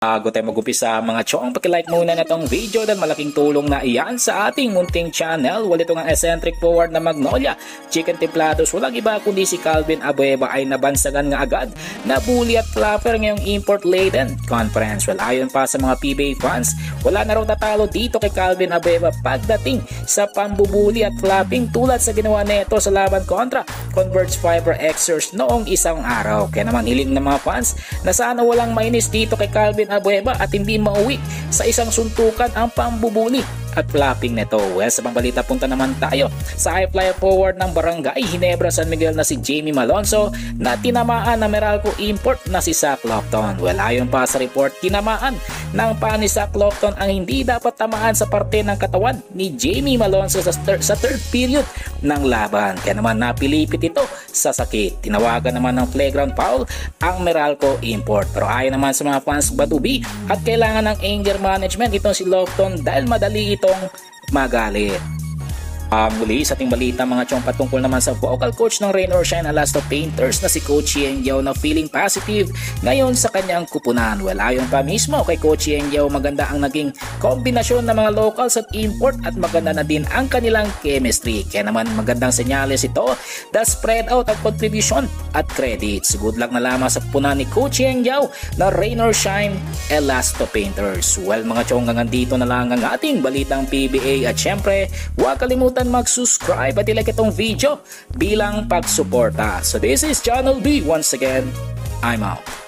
Bago tayo mag-upisa mga chong, pakilike muna na tong video dahil malaking tulong na iyan sa ating munting channel. Wala itong ang eccentric forward na Magnolia Chicken Templados. Walang iba kundi si Calvin Abueva ay nabansagan nga agad na bully at flapper ngayong import-laden conference. Well, ayon pa sa mga PBA fans, wala na raw tatalo dito kay Calvin Abueva pagdating sa pambubuli at flapping tulad sa ginawa nito sa laban kontra Converge Fiber Xers noong isang araw. Kaya naman hiling ng mga fans na sana walang mainis dito kay Calvin Abueva at hindi mauwi sa isang suntukan ang pambubuli at flapping nito. Well, sa pangbalita punta naman tayo sa high flyer forward ng Barangay Ginebra San Miguel na si Jamie Malonzo na tinamaan ng Meralco import na si Zach Lofton. Well, ayon pa sa report, tinamaan ng paa ni Zach Lofton ang hindi dapat tamaan sa parte ng katawan ni Jamie Malonzo sa third period ng laban. Kaya naman napilipit ito sa sakit. Tinawagan naman ng flagrant foul ang Meralco import. Pero ayon naman sa mga fans Badubi at kailangan ng anger management itong si Lofton dahil madali itong magalit. Muli sa ating balita mga chong patungkol naman sa vocal coach ng Rain or Shine Alasto Painters na si Coach Yeng Yao na feeling positive ngayon sa kanyang kupunan. Well, ayon pa mismo kay Coach Yeng Yao, maganda ang naging kombinasyon ng mga locals at import at maganda na din ang kanilang chemistry. Kaya naman magandang senyales ito the spread out of contribution at credits. Good luck na lamang sa kupunan ni Coach Yeng Yao na Rain or Shine Alasto Painters. Well mga chong, hanggang dito na lang ang ating balitang PBA at syempre huwag kalimutan mag-subscribe at i-like itong video bilang pagsuporta. So this is Channel B. Once again, I'm out.